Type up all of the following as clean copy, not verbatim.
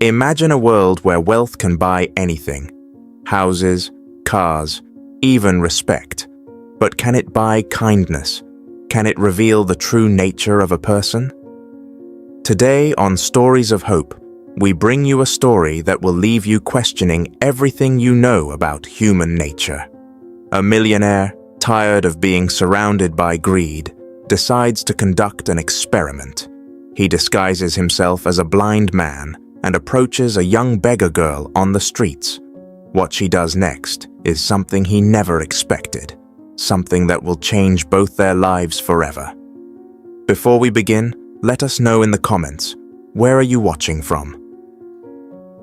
Imagine a world where wealth can buy anything: houses, cars, even respect. But can it buy kindness? Can it reveal the true nature of a person? Today on Stories of Hope, we bring you a story that will leave you questioning everything you know about human nature. A millionaire, tired of being surrounded by greed, decides to conduct an experiment. He disguises himself as a blind man and approaches a young beggar girl on the streets. What she does next is something he never expected, something that will change both their lives forever. Before we begin, let us know in the comments, where are you watching from?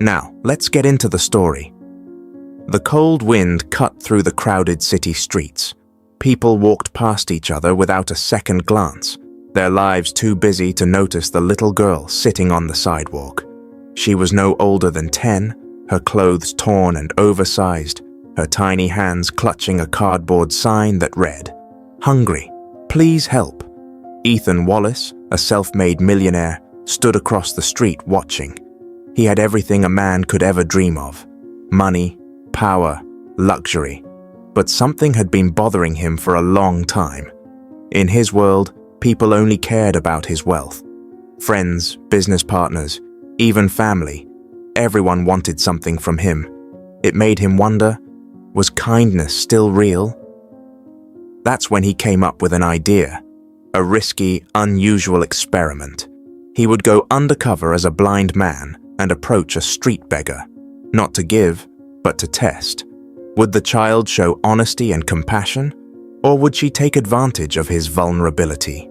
Now, let's get into the story. The cold wind cut through the crowded city streets. People walked past each other without a second glance, their lives too busy to notice the little girl sitting on the sidewalk. She was no older than 10, her clothes torn and oversized, her tiny hands clutching a cardboard sign that read, "Hungry, please help." Ethan Wallace, a self-made millionaire, stood across the street watching. He had everything a man could ever dream of: money, power, luxury. But something had been bothering him for a long time. In his world, people only cared about his wealth. Friends, business partners, even family. Everyone wanted something from him. It made him wonder, was kindness still real? That's when he came up with an idea, a risky, unusual experiment. He would go undercover as a blind man and approach a street beggar, not to give, but to test. Would the child show honesty and compassion, or would she take advantage of his vulnerability?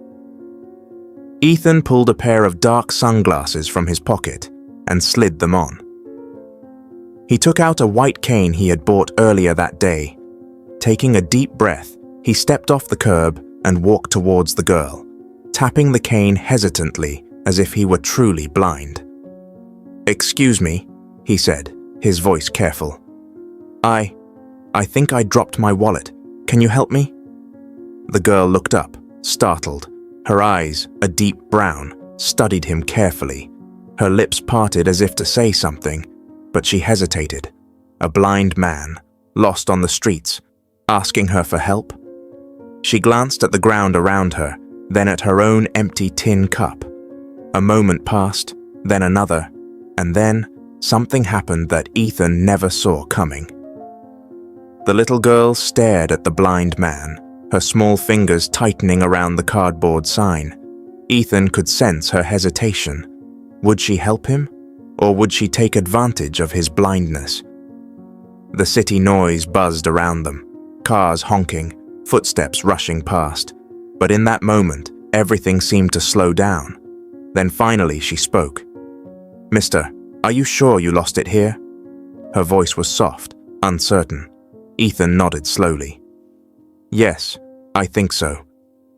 Ethan pulled a pair of dark sunglasses from his pocket and slid them on. He took out a white cane he had bought earlier that day. Taking a deep breath, he stepped off the curb and walked towards the girl, tapping the cane hesitantly as if he were truly blind. "Excuse me," he said, his voice careful. I think I dropped my wallet. Can you help me?" The girl looked up, startled. Her eyes, a deep brown, studied him carefully. Her lips parted as if to say something, but she hesitated. A blind man, lost on the streets, asking her for help? She glanced at the ground around her, then at her own empty tin cup. A moment passed, then another, and then something happened that Ethan never saw coming. The little girl stared at the blind man, her small fingers tightening around the cardboard sign. Ethan could sense her hesitation. Would she help him, or would she take advantage of his blindness? The city noise buzzed around them, cars honking, footsteps rushing past. But in that moment, everything seemed to slow down. Then finally she spoke. "Mister, are you sure you lost it here?" Her voice was soft, uncertain. Ethan nodded slowly. "Yes, I think so.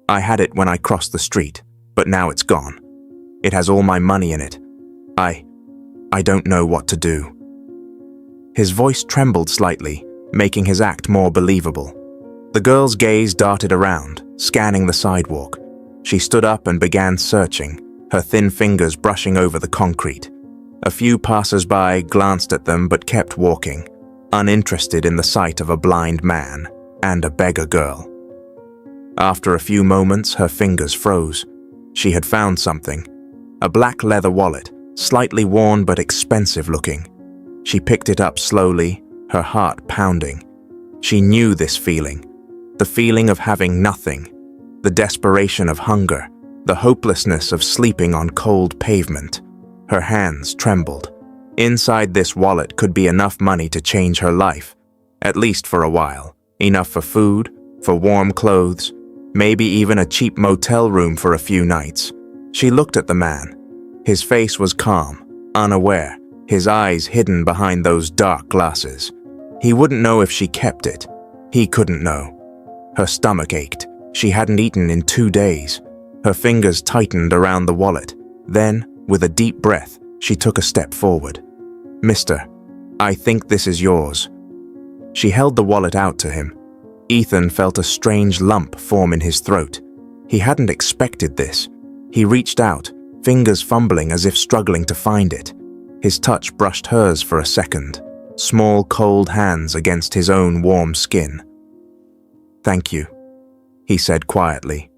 I had it when I crossed the street, but now it's gone. It has all my money in it. I don't know what to do." His voice trembled slightly, making his act more believable. The girl's gaze darted around, scanning the sidewalk. She stood up and began searching, her thin fingers brushing over the concrete. A few passers-by glanced at them but kept walking, uninterested in the sight of a blind man and a beggar girl. After a few moments, her fingers froze. She had found something, a black leather wallet, slightly worn but expensive looking. She picked it up slowly, her heart pounding. She knew this feeling, the feeling of having nothing, the desperation of hunger, the hopelessness of sleeping on cold pavement. Her hands trembled. Inside this wallet could be enough money to change her life, at least for a while. Enough for food, for warm clothes, maybe even a cheap motel room for a few nights. She looked at the man. His face was calm, unaware, his eyes hidden behind those dark glasses. He wouldn't know if she kept it. He couldn't know. Her stomach ached. She hadn't eaten in 2 days. Her fingers tightened around the wallet. Then, with a deep breath, she took a step forward. "Mister, I think this is yours." She held the wallet out to him. Ethan felt a strange lump form in his throat. He hadn't expected this. He reached out, fingers fumbling as if struggling to find it. His touch brushed hers for a second, small cold hands against his own warm skin. "Thank you," he said quietly.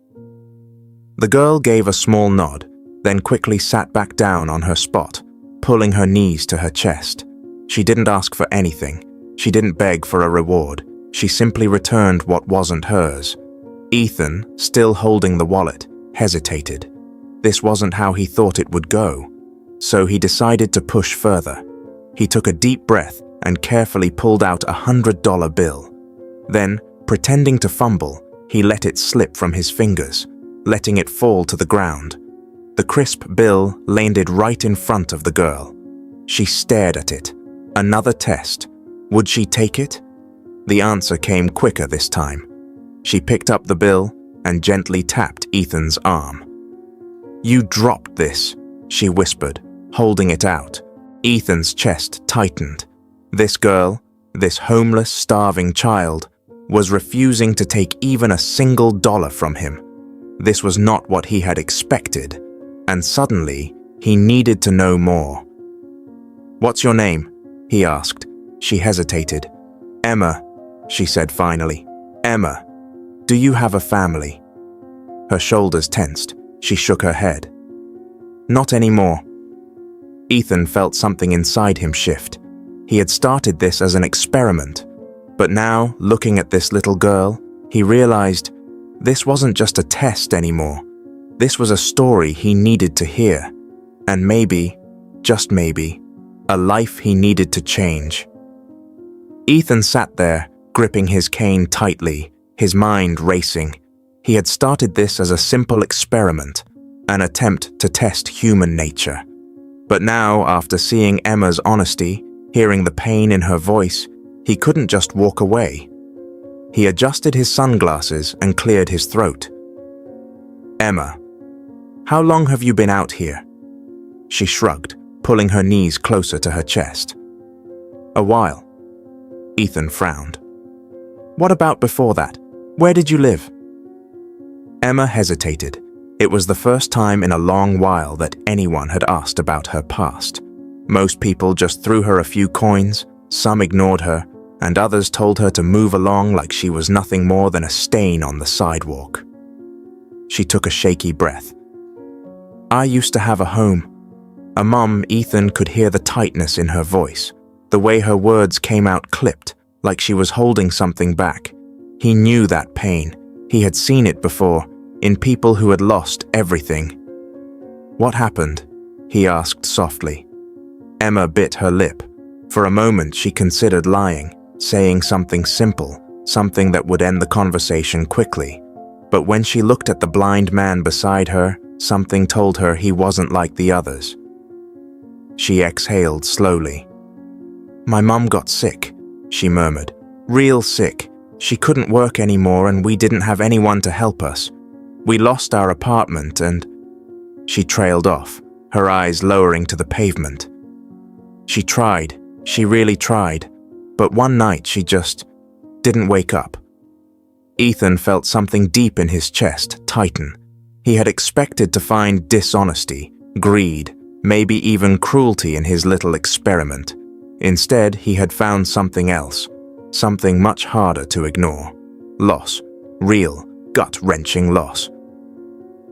The girl gave a small nod, then quickly sat back down on her spot, pulling her knees to her chest. She didn't ask for anything. She didn't beg for a reward. She simply returned what wasn't hers. Ethan, still holding the wallet, hesitated. This wasn't how he thought it would go, so he decided to push further. He took a deep breath and carefully pulled out a $100 bill. Then, pretending to fumble, he let it slip from his fingers, letting it fall to the ground. The crisp bill landed right in front of the girl. She stared at it. Another test. Would she take it? The answer came quicker this time. She picked up the bill and gently tapped Ethan's arm. "You dropped this," she whispered, holding it out. Ethan's chest tightened. This girl, this homeless, starving child, was refusing to take even a single dollar from him. This was not what he had expected, and suddenly he needed to know more. "What's your name?" he asked. She hesitated. "Emma," she said finally. "Emma, do you have a family?" Her shoulders tensed. She shook her head. "Not anymore." Ethan felt something inside him shift. He had started this as an experiment, but now, looking at this little girl, he realized this wasn't just a test anymore. This was a story he needed to hear, and maybe, just maybe, a life he needed to change. Ethan sat there, gripping his cane tightly, his mind racing. He had started this as a simple experiment, an attempt to test human nature. But now, after seeing Emma's honesty, hearing the pain in her voice, he couldn't just walk away. He adjusted his sunglasses and cleared his throat. "Emma, how long have you been out here?" She shrugged, pulling her knees closer to her chest. "A while." Ethan frowned. "What about before that? Where did you live?" Emma hesitated. It was the first time in a long while that anyone had asked about her past. Most people just threw her a few coins, some ignored her, and others told her to move along like she was nothing more than a stain on the sidewalk. She took a shaky breath. "I used to have a home." A mum, Ethan could hear the tightness in her voice, the way her words came out clipped, like she was holding something back. He knew that pain. He had seen it before, in people who had lost everything. "What happened?" he asked softly. Emma bit her lip. For a moment she considered lying, saying something simple, something that would end the conversation quickly. But when she looked at the blind man beside her, something told her he wasn't like the others. She exhaled slowly. "My mum got sick," she murmured. "Real sick. She couldn't work anymore and we didn't have anyone to help us. We lost our apartment and—" She trailed off, her eyes lowering to the pavement. She tried, she really tried, but one night she just didn't wake up. Ethan felt something deep in his chest tighten. He had expected to find dishonesty, greed, maybe even cruelty in his little experiment. Instead, he had found something else, something much harder to ignore. Loss, real, gut-wrenching loss.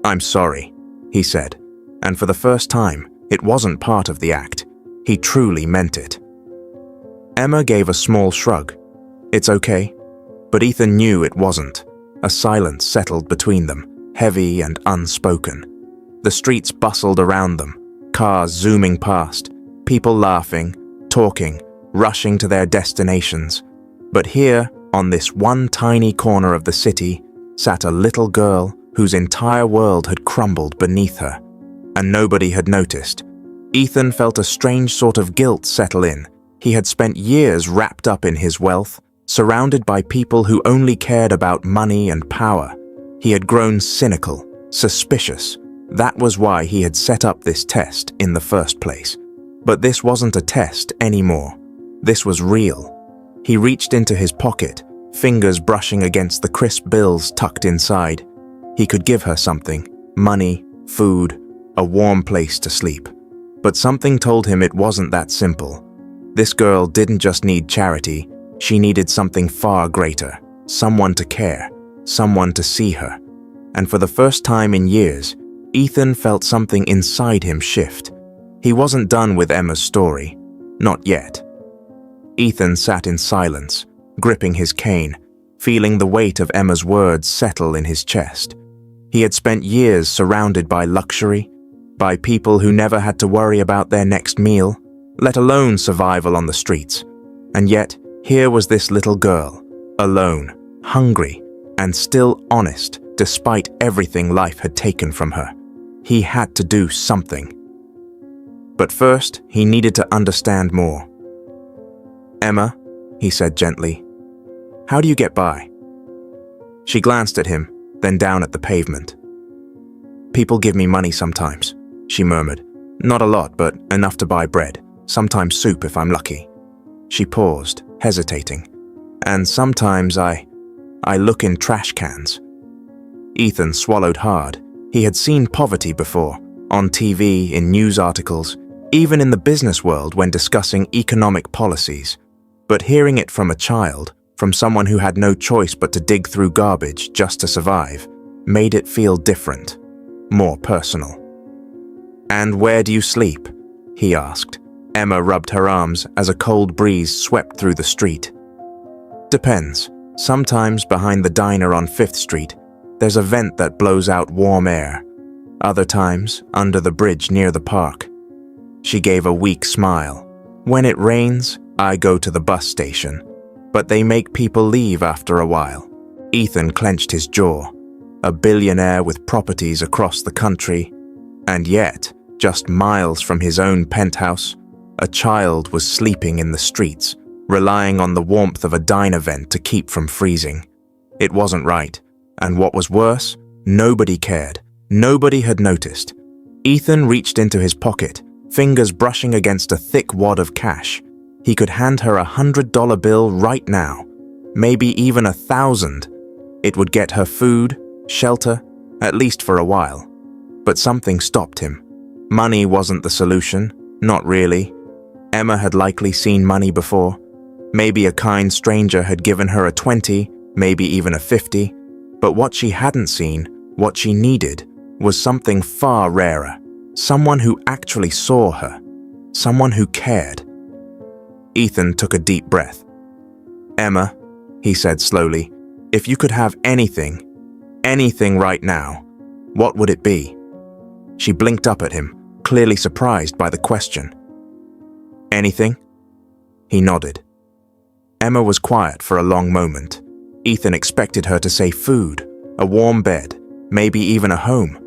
"I'm sorry," he said, and for the first time, it wasn't part of the act. He truly meant it. Emma gave a small shrug. "It's okay." But Ethan knew it wasn't. A silence settled between them, heavy and unspoken. The streets bustled around them, cars zooming past, people laughing, talking, rushing to their destinations. But here, on this one tiny corner of the city, sat a little girl whose entire world had crumbled beneath her, and nobody had noticed. Ethan felt a strange sort of guilt settle in. He had spent years wrapped up in his wealth, surrounded by people who only cared about money and power. He had grown cynical, suspicious. That was why he had set up this test in the first place. But this wasn't a test anymore. This was real. He reached into his pocket, fingers brushing against the crisp bills tucked inside. He could give her something: money, food, a warm place to sleep. But something told him it wasn't that simple. This girl didn't just need charity, she needed something far greater, someone to care, someone to see her. And for the first time in years, Ethan felt something inside him shift. He wasn't done with Emma's story. Not yet. Ethan sat in silence, gripping his cane, feeling the weight of Emma's words settle in his chest. He had spent years surrounded by luxury, by people who never had to worry about their next meal, let alone survival on the streets. And yet, here was this little girl, alone, hungry, and still honest despite everything life had taken from her. He had to do something. But first, he needed to understand more. "Emma," he said gently, "how do you get by?" She glanced at him, then down at the pavement. "People give me money sometimes," she murmured. "Not a lot, but enough to buy bread, sometimes soup if I'm lucky." She paused, hesitating. "And sometimes I look in trash cans." Ethan swallowed hard. He had seen poverty before, on TV, in news articles, even in the business world when discussing economic policies. But hearing it from a child, from someone who had no choice but to dig through garbage just to survive, made it feel different, more personal. "And where do you sleep?" he asked. Emma rubbed her arms as a cold breeze swept through the street. "Depends. Sometimes behind the diner on 5th Street, there's a vent that blows out warm air. Other times, under the bridge near the park." She gave a weak smile. "When it rains, I go to the bus station. But they make people leave after a while." Ethan clenched his jaw. A billionaire with properties across the country. And yet, just miles from his own penthouse, a child was sleeping in the streets, relying on the warmth of a diner vent to keep from freezing. It wasn't right. And what was worse, nobody cared. Nobody had noticed. Ethan reached into his pocket, fingers brushing against a thick wad of cash. He could hand her $100 bill right now, maybe even 1,000. It would get her food, shelter, at least for a while. But something stopped him. Money wasn't the solution, not really. Emma had likely seen money before. Maybe a kind stranger had given her a 20, maybe even a 50. But what she hadn't seen, what she needed, was something far rarer. Someone who actually saw her. Someone who cared. Ethan took a deep breath. "Emma," he said slowly, "if you could have anything right now, what would it be?" She blinked up at him, clearly surprised by the question. "Anything?" He nodded. Emma was quiet for a long moment. Ethan expected her to say food, a warm bed, maybe even a home.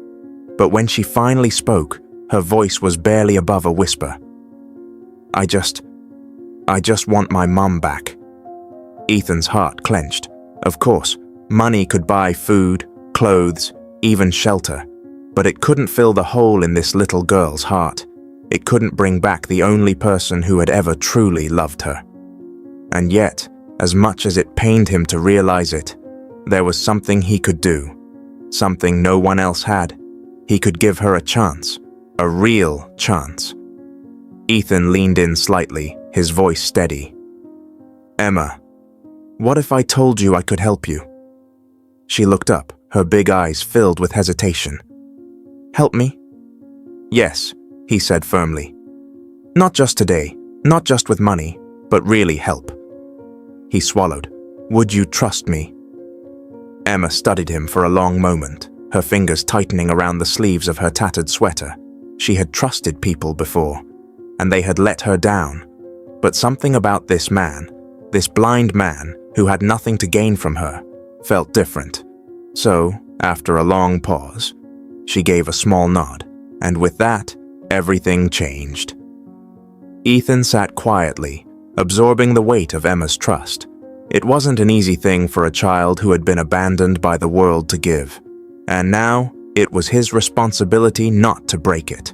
But when she finally spoke, her voice was barely above a whisper. I just want my mum back." Ethan's heart clenched. Of course, money could buy food, clothes, even shelter. But it couldn't fill the hole in this little girl's heart. It couldn't bring back the only person who had ever truly loved her. And yet, as much as it pained him to realize it, there was something he could do. Something no one else had. He could give her a chance. A real chance. Ethan leaned in slightly, his voice steady. "Emma, what if I told you I could help you?" She looked up, her big eyes filled with hesitation. "Help me?" "Yes," he said firmly. "Not just today, not just with money, but really help." He swallowed. "Would you trust me?" Emma studied him for a long moment, her fingers tightening around the sleeves of her tattered sweater. She had trusted people before, and they had let her down. But something about this man, this blind man who had nothing to gain from her, felt different. So, after a long pause, she gave a small nod, and with that, everything changed. Ethan sat quietly, absorbing the weight of Emma's trust. It wasn't an easy thing for a child who had been abandoned by the world to give, and now it was his responsibility not to break it.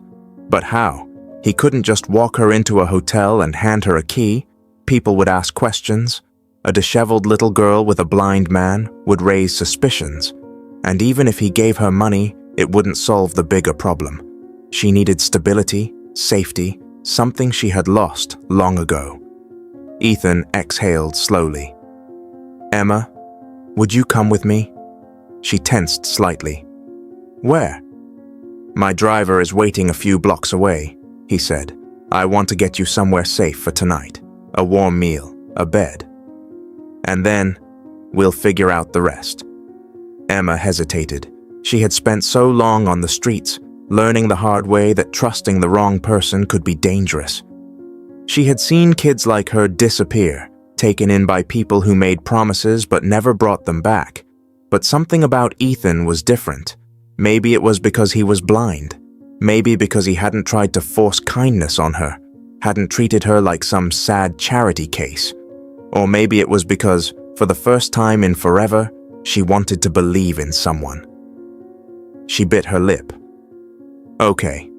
But how? He couldn't just walk her into a hotel and hand her a key. People would ask questions. A disheveled little girl with a blind man would raise suspicions. And even if he gave her money, it wouldn't solve the bigger problem. She needed stability, safety, something she had lost long ago. Ethan exhaled slowly. "Emma, would you come with me?" She tensed slightly. "Where?" "My driver is waiting a few blocks away," he said. "I want to get you somewhere safe for tonight. A warm meal, a bed. And then, we'll figure out the rest." Emma hesitated. She had spent so long on the streets, learning the hard way that trusting the wrong person could be dangerous. She had seen kids like her disappear, taken in by people who made promises but never brought them back. But something about Ethan was different. Maybe it was because he was blind. Maybe because he hadn't tried to force kindness on her, hadn't treated her like some sad charity case. Or maybe it was because, for the first time in forever, she wanted to believe in someone. She bit her lip. "Okay."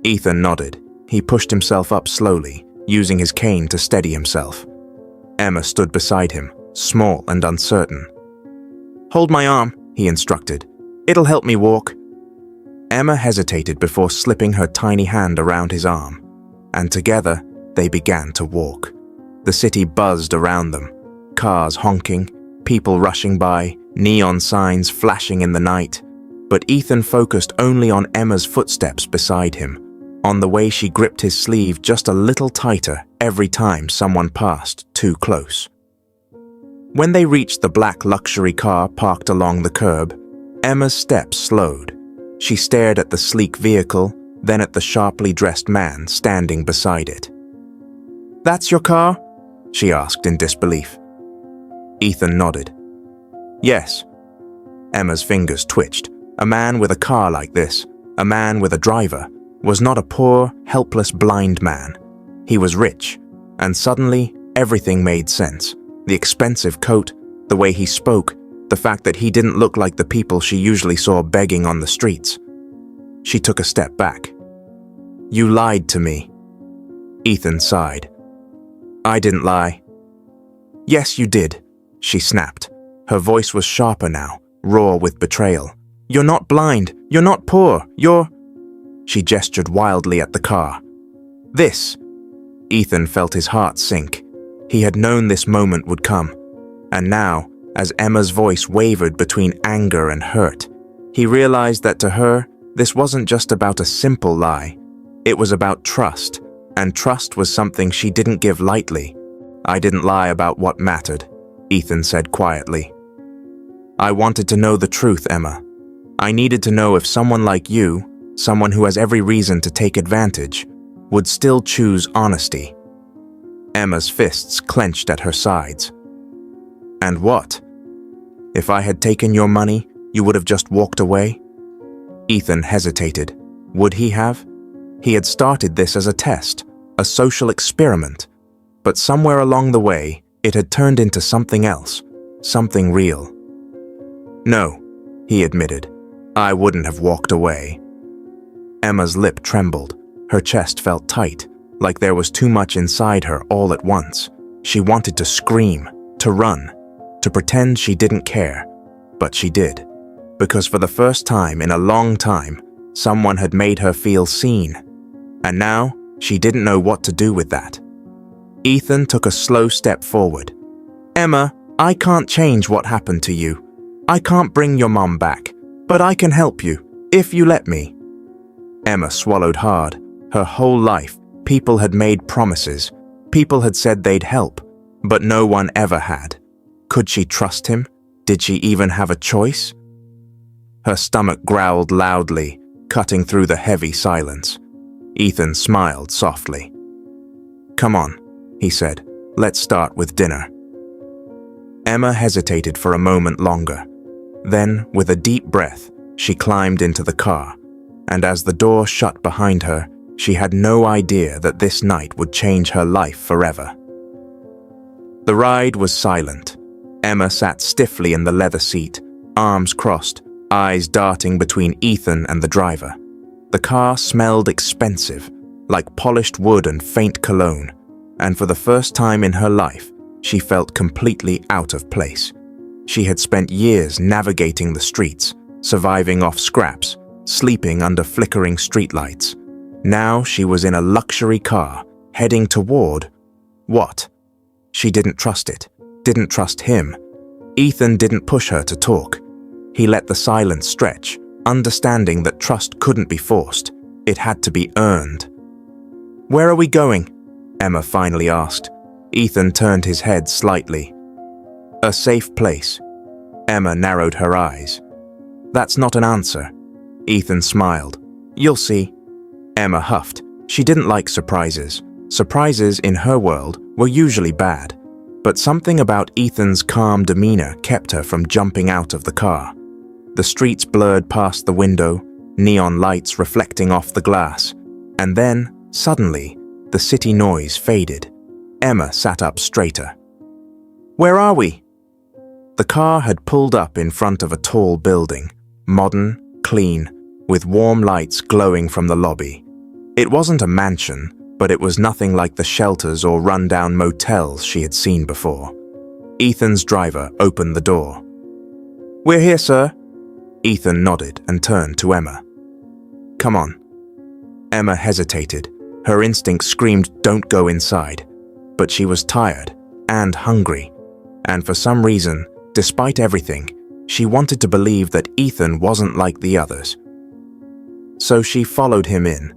Ethan nodded. He pushed himself up slowly, using his cane to steady himself. Emma stood beside him, small and uncertain. "Hold my arm," he instructed. "It'll help me walk." Emma hesitated before slipping her tiny hand around his arm, and together they began to walk. The city buzzed around them, cars honking, people rushing by, neon signs flashing in the night. But Ethan focused only on Emma's footsteps beside him, on the way she gripped his sleeve just a little tighter every time someone passed too close. When they reached the black luxury car parked along the curb, Emma's steps slowed. She stared at the sleek vehicle, then at the sharply dressed man standing beside it. "That's your car?" she asked in disbelief. Ethan nodded. "Yes." Emma's fingers twitched. A man with a car like this, a man with a driver, was not a poor, helpless blind man. He was rich, and suddenly everything made sense. The expensive coat, the way he spoke, the fact that he didn't look like the people she usually saw begging on the streets. She took a step back. "You lied to me." Ethan sighed. "I didn't lie." "Yes, you did," she snapped. Her voice was sharper now, raw with betrayal. "You're not blind. You're not poor. You're—" She gestured wildly at the car. "This." Ethan felt his heart sink. He had known this moment would come. And now, as Emma's voice wavered between anger and hurt, he realized that to her, this wasn't just about a simple lie. It was about trust, and trust was something she didn't give lightly. "I didn't lie about what mattered," Ethan said quietly. "I wanted to know the truth, Emma. I needed to know if someone like you, someone who has every reason to take advantage, would still choose honesty." Emma's fists clenched at her sides. "And what? If I had taken your money, you would have just walked away?" Ethan hesitated. Would he have? He had started this as a test, a social experiment, but somewhere along the way, it had turned into something else, something real. "No," he admitted. "I wouldn't have walked away." Emma's lip trembled. Her chest felt tight, like there was too much inside her all at once. She wanted to scream, to run, to pretend she didn't care, but she did. Because for the first time in a long time, someone had made her feel seen. And now, she didn't know what to do with that. Ethan took a slow step forward. "Emma, I can't change what happened to you. I can't bring your mom back, but I can help you, if you let me." Emma swallowed hard. Her whole life, people had made promises. People had said they'd help, but no one ever had. Could she trust him? Did she even have a choice? Her stomach growled loudly, cutting through the heavy silence. Ethan smiled softly. "Come on," he said. "Let's start with dinner." Emma hesitated for a moment longer. Then, with a deep breath, she climbed into the car, and as the door shut behind her, she had no idea that this night would change her life forever. The ride was silent. Emma sat stiffly in the leather seat, arms crossed, eyes darting between Ethan and the driver. The car smelled expensive, like polished wood and faint cologne, and for the first time in her life, she felt completely out of place. She had spent years navigating the streets, surviving off scraps, sleeping under flickering streetlights. Now she was in a luxury car, heading toward… what? She didn't trust it, didn't trust him. Ethan didn't push her to talk. He let the silence stretch, understanding that trust couldn't be forced. It had to be earned. "Where are we going?" Emma finally asked. Ethan turned his head slightly. "A safe place." Emma narrowed her eyes. "That's not an answer." Ethan smiled. "You'll see." Emma huffed. She didn't like surprises. Surprises in her world were usually bad. But something about Ethan's calm demeanor kept her from jumping out of the car. The streets blurred past the window, neon lights reflecting off the glass. And then, suddenly, the city noise faded. Emma sat up straighter. "Where are we?" The car had pulled up in front of a tall building, modern, clean, with warm lights glowing from the lobby. It wasn't a mansion, but it was nothing like the shelters or rundown motels she had seen before. Ethan's driver opened the door. "We're here, sir." Ethan nodded and turned to Emma. "Come on." Emma hesitated. Her instinct screamed, "Don't go inside." But she was tired and hungry, and for some reason, despite everything, she wanted to believe that Ethan wasn't like the others. So she followed him in.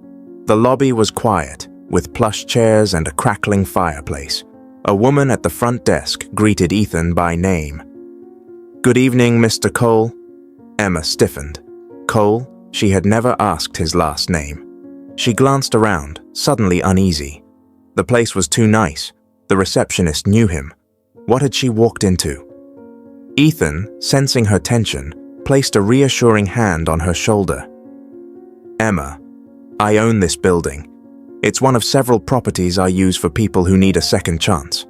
The lobby was quiet, with plush chairs and a crackling fireplace. A woman at the front desk greeted Ethan by name. "Good evening, Mr. Cole." Emma stiffened. Cole? She had never asked his last name. She glanced around, suddenly uneasy. The place was too nice. The receptionist knew him. What had she walked into? Ethan, sensing her tension, placed a reassuring hand on her shoulder. "Emma, I own this building. It's one of several properties I use for people who need a second chance."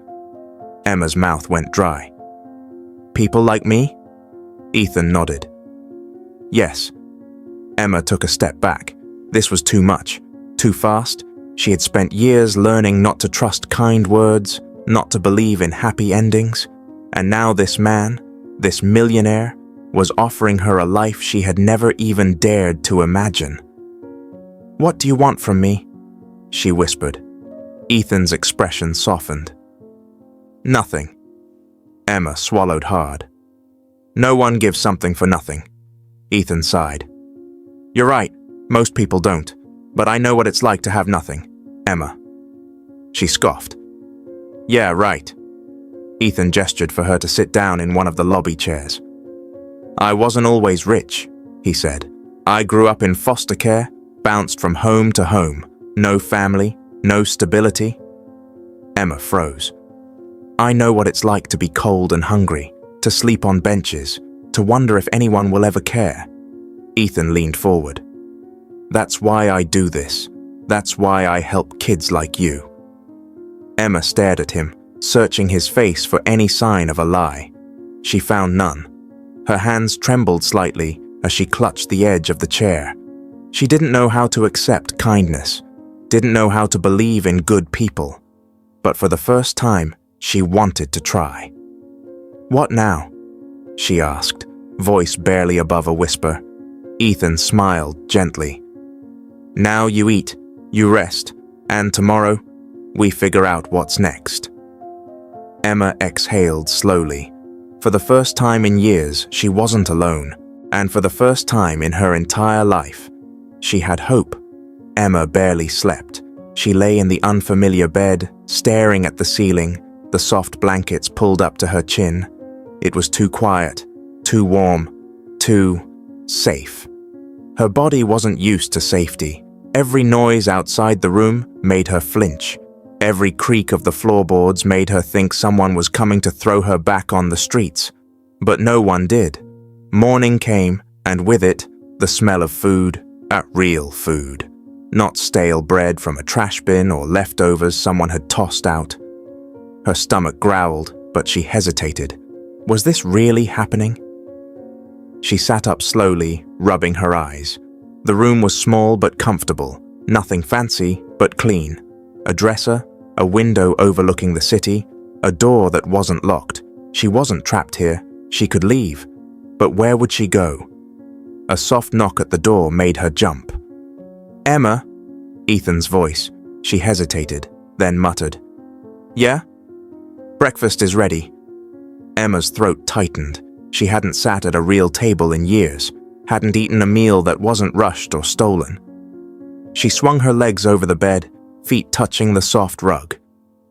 Emma's mouth went dry. "People like me?" Ethan nodded. "Yes." Emma took a step back. This was too much, too fast. She had spent years learning not to trust kind words, not to believe in happy endings, and now this man, this millionaire, was offering her a life she had never even dared to imagine. "What do you want from me?" she whispered. Ethan's expression softened. "Nothing." Emma swallowed hard. "No one gives something for nothing." Ethan sighed. "You're right, most people don't, but I know what it's like to have nothing, Emma." She scoffed. "Yeah, right." Ethan gestured for her to sit down in one of the lobby chairs. "I wasn't always rich," he said. "I grew up in foster care, bounced from home to home. No family, no stability." Emma froze. "I know what it's like to be cold and hungry, to sleep on benches, to wonder if anyone will ever care." Ethan leaned forward. "That's why I do this. That's why I help kids like you." Emma stared at him, searching his face for any sign of a lie. She found none. Her hands trembled slightly as she clutched the edge of the chair. She didn't know how to accept kindness, didn't know how to believe in good people. But for the first time, she wanted to try. "What now?" she asked, voice barely above a whisper. Ethan smiled gently. "Now you eat, you rest, and tomorrow, we figure out what's next." Emma exhaled slowly. For the first time in years, she wasn't alone, and for the first time in her entire life, she had hope. Emma barely slept. She lay in the unfamiliar bed, staring at the ceiling, the soft blankets pulled up to her chin. It was too quiet, too warm, too safe. Her body wasn't used to safety. Every noise outside the room made her flinch. Every creak of the floorboards made her think someone was coming to throw her back on the streets. But no one did. Morning came, and with it, the smell of food, real food. Not stale bread from a trash bin or leftovers someone had tossed out. Her stomach growled, but she hesitated. Was this really happening? She sat up slowly, rubbing her eyes. The room was small but comfortable, nothing fancy but clean. A dresser, a window overlooking the city, a door that wasn't locked. She wasn't trapped here. She could leave. But where would she go? A soft knock at the door made her jump. "Emma?" Ethan's voice. She hesitated, then muttered, "Yeah? Breakfast is ready." Emma's throat tightened. She hadn't sat at a real table in years, hadn't eaten a meal that wasn't rushed or stolen. She swung her legs over the bed, feet touching the soft rug.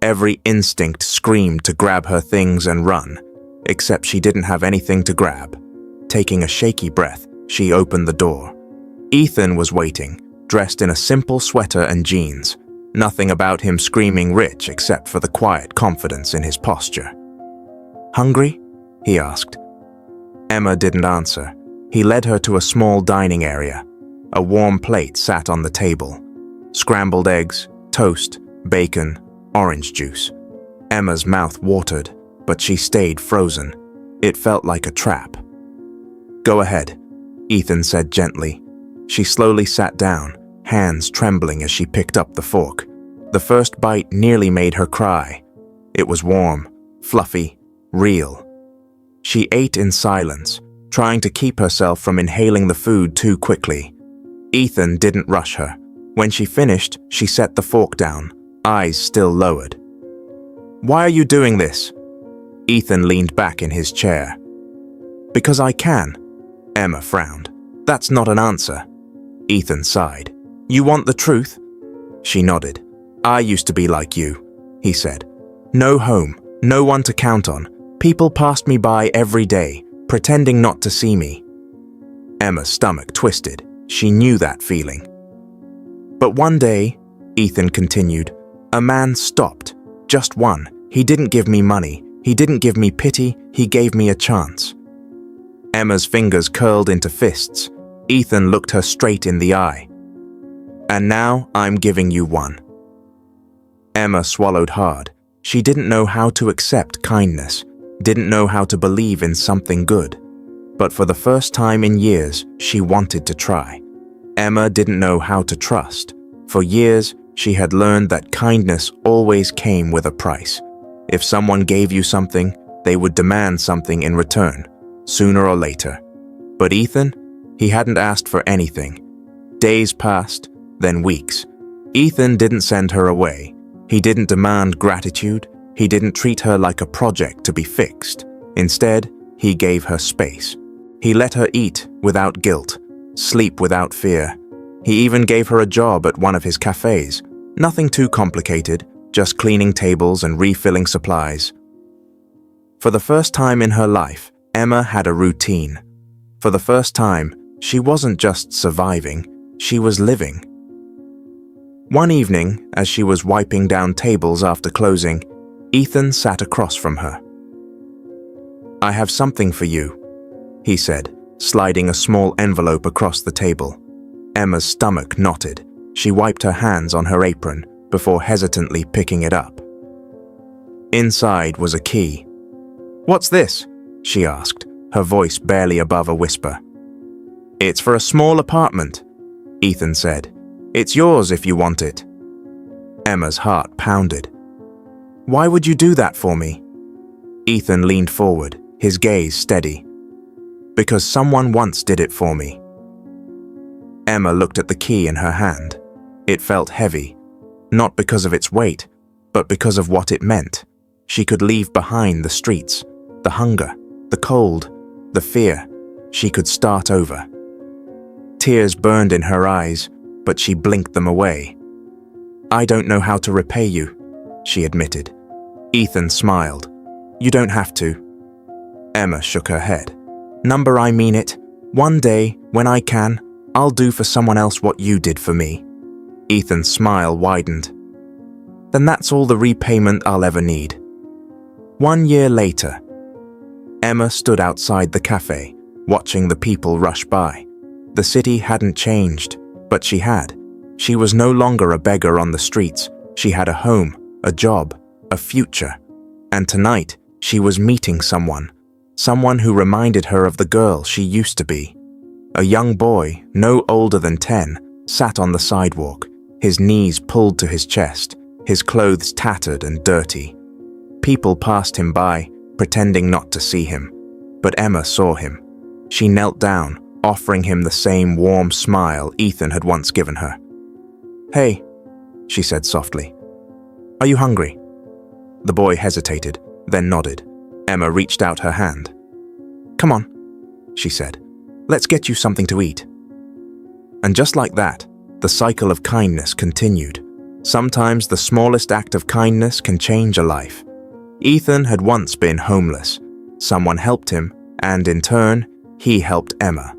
Every instinct screamed to grab her things and run, except she didn't have anything to grab. Taking a shaky breath, she opened the door. Ethan was waiting, dressed in a simple sweater and jeans. Nothing about him screaming rich except for the quiet confidence in his posture. "Hungry?" he asked. Emma didn't answer. He led her to a small dining area. A warm plate sat on the table. Scrambled eggs, toast, bacon, orange juice. Emma's mouth watered, but she stayed frozen. It felt like a trap. "Go ahead," Ethan said gently. She slowly sat down, hands trembling as she picked up the fork. The first bite nearly made her cry. It was warm, fluffy, real. She ate in silence, trying to keep herself from inhaling the food too quickly. Ethan didn't rush her. When she finished, she set the fork down, eyes still lowered. "Why are you doing this?" Ethan leaned back in his chair. "Because I can." Emma frowned. "That's not an answer." Ethan sighed. "You want the truth?" She nodded. "I used to be like you," he said. "No home, no one to count on. People passed me by every day, pretending not to see me." Emma's stomach twisted. She knew that feeling. "But one day," Ethan continued, "a man stopped. Just one. He didn't give me money. He didn't give me pity. He gave me a chance." Emma's fingers curled into fists. Ethan looked her straight in the eye. "And now I'm giving you one." Emma swallowed hard. She didn't know how to accept kindness, didn't know how to believe in something good. But for the first time in years, she wanted to try. Emma didn't know how to trust. For years, she had learned that kindness always came with a price. If someone gave you something, they would demand something in return, sooner or later. But Ethan, he hadn't asked for anything. Days passed, then weeks. Ethan didn't send her away. He didn't demand gratitude. He didn't treat her like a project to be fixed. Instead, he gave her space. He let her eat without guilt, sleep without fear. He even gave her a job at one of his cafes. Nothing too complicated, just cleaning tables and refilling supplies. For the first time in her life, Emma had a routine. For the first time, she wasn't just surviving, she was living. One evening, as she was wiping down tables after closing, Ethan sat across from her. "I have something for you," he said, sliding a small envelope across the table. Emma's stomach knotted. She wiped her hands on her apron before hesitantly picking it up. Inside was a key. "What's this?" she asked, her voice barely above a whisper. "It's for a small apartment," Ethan said. "It's yours if you want it." Emma's heart pounded. "Why would you do that for me?" Ethan leaned forward, his gaze steady. "Because someone once did it for me." Emma looked at the key in her hand. It felt heavy, not because of its weight, but because of what it meant. She could leave behind the streets, the hunger, the cold, the fear. She could start over. Tears burned in her eyes, but she blinked them away. "I don't know how to repay you," she admitted. Ethan smiled. "You don't have to." Emma shook her head. "Number, I mean it. One day, when I can, I'll do for someone else what you did for me." Ethan's smile widened. "Then that's all the repayment I'll ever need." 1 year later, Emma stood outside the cafe, watching the people rush by. The city hadn't changed, but she had. She was no longer a beggar on the streets. She had a home, a job, a future. And tonight, she was meeting someone who reminded her of the girl she used to be. A young boy, no older than 10, sat on the sidewalk, his knees pulled to his chest, his clothes tattered and dirty. People passed him by, pretending not to see him. But Emma saw him. She knelt down, offering him the same warm smile Ethan had once given her. "Hey," she said softly. "Are you hungry?" The boy hesitated, then nodded. Emma reached out her hand. "Come on," she said. "Let's get you something to eat." And just like that, the cycle of kindness continued. Sometimes the smallest act of kindness can change a life. Ethan had once been homeless. Someone helped him, and in turn, he helped Emma.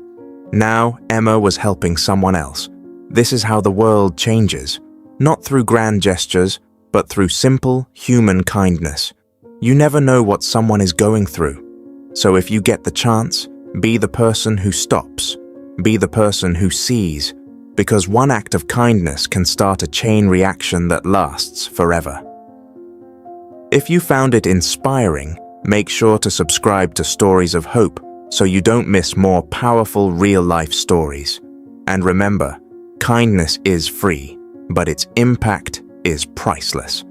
Now, Emma was helping someone else. This is how the world changes, not through grand gestures, but through simple, human kindness. You never know what someone is going through. So if you get the chance, be the person who stops. Be the person who sees, because one act of kindness can start a chain reaction that lasts forever. If you found it inspiring, make sure to subscribe to Stories of Hope so you don't miss more powerful real-life stories. And remember, kindness is free, but its impact is priceless.